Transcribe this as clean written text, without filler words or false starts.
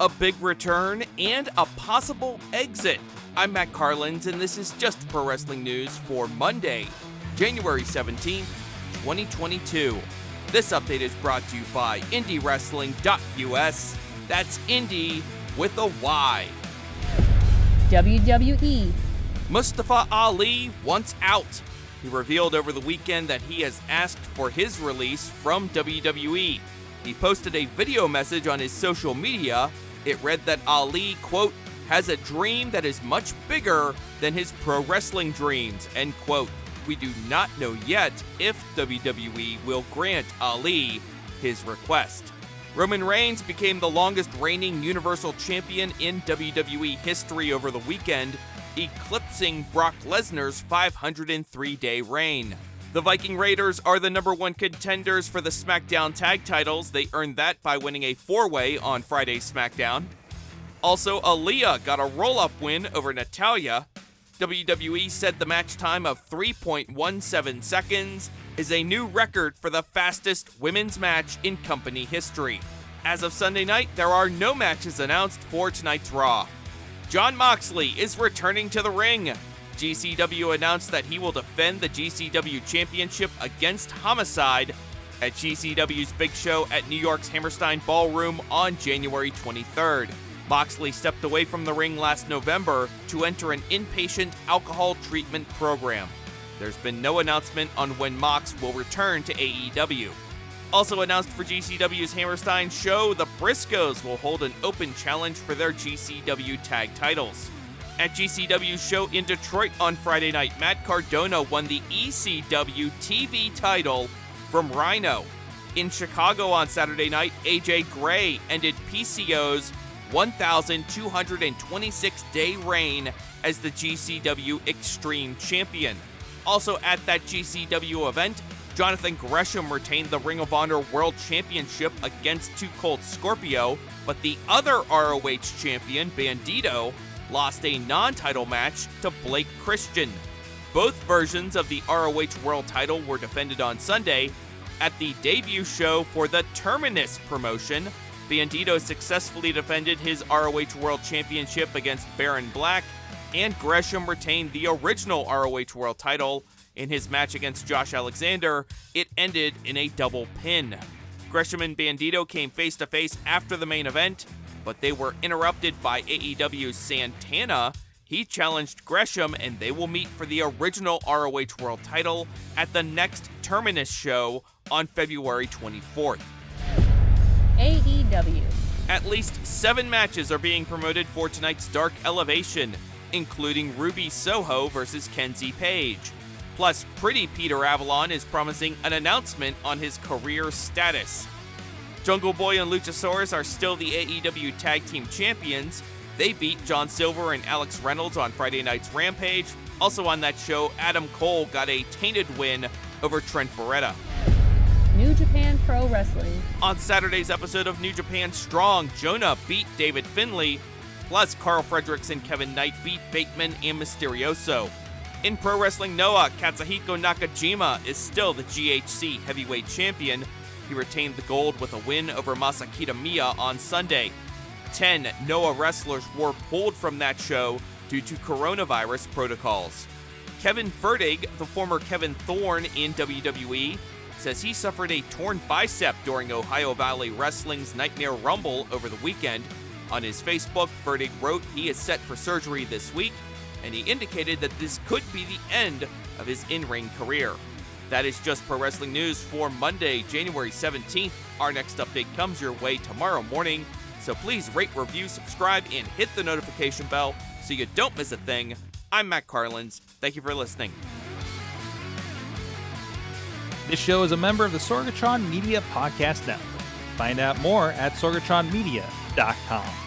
a big return, and a possible exit. I'm Matt Carlins, and this is Just Pro Wrestling News for Monday, January 17th, 2022. This update is brought to you by IndieWrestling.us. That's Indie with a Y. WWE. Mustafa Ali wants out. He revealed over the weekend that he has asked for his release from WWE. He posted a video message on his social media. It read that Ali, quote, has a dream that is much bigger than his pro wrestling dreams, end quote. We do not know yet if WWE will grant Ali his request. Roman Reigns became the longest reigning Universal Champion in WWE history over the weekend, eclipsing Brock Lesnar's 503-day reign. The Viking Raiders are the #1 contenders for the SmackDown Tag Titles. They earned that by winning a 4-way on Friday's SmackDown. Also, Aliyah got a roll-up win over Natalya. WWE said the match time of 3.17 seconds is a new record for the fastest women's match in company history. As of Sunday night, there are no matches announced for tonight's Raw. Jon Moxley is returning to the ring. GCW announced that he will defend the GCW Championship against Homicide at GCW's big show at New York's Hammerstein Ballroom on January 23rd. Moxley stepped away from the ring last November to enter an inpatient alcohol treatment program. There's been no announcement on when Mox will return to AEW. Also announced for GCW's Hammerstein show, the Briscoes will hold an open challenge for their GCW Tag Titles. At GCW's show in Detroit on Friday night, Matt Cardona won the ECW TV title from Rhino. In Chicago on Saturday night, AJ Gray ended PCO's 1,226-day reign as the GCW Extreme Champion. Also at that GCW event, Jonathan Gresham retained the Ring of Honor World Championship against Too Cold Scorpio, but the other ROH champion, Bandito, lost a non-title match to Blake Christian. Both versions of the ROH World title were defended on Sunday. At the debut show for the Terminus promotion, Bandito successfully defended his ROH World Championship against Baron Black, and Gresham retained the original ROH World title. In his match against Josh Alexander, it ended in a double pin. Gresham and Bandito came face-to-face after the main event, but they were interrupted by AEW's Santana. He challenged Gresham, and they will meet for the original ROH World title at the next Terminus show on February 24th. AEW. At least 7 matches are being promoted for tonight's Dark Elevation, including Ruby Soho versus Kenzie Page. Plus, Pretty Peter Avalon is promising an announcement on his career status. Jungle Boy and Luchasaurus are still the AEW Tag Team Champions. They beat John Silver and Alex Reynolds on Friday night's Rampage. Also on that show, Adam Cole got a tainted win over Trent Beretta. New Japan Pro Wrestling. On Saturday's episode of New Japan Strong, Jonah beat David Finlay. Plus, Carl Fredericks and Kevin Knight beat Bateman and Mysterioso. In Pro Wrestling Noah, Katsuhiko Nakajima is still the GHC Heavyweight Champion. He retained the gold with a win over Masakita Miya on Sunday. 10 Noah wrestlers were pulled from that show due to coronavirus protocols. Kevin Fertig, the former Kevin Thorne in WWE, says he suffered a torn bicep during Ohio Valley Wrestling's Nightmare Rumble over the weekend. On his Facebook, Fertig wrote he is set for surgery this week, and he indicated that this could be the end of his in-ring career. That is Just Pro Wrestling News for Monday, January 17th. Our next update comes your way tomorrow morning, so please rate, review, subscribe, and hit the notification bell so you don't miss a thing. I'm Matt Carlins. Thank you for listening. This show is a member of the Sorgatron Media Podcast Network. Find out more at sorgatronmedia.com.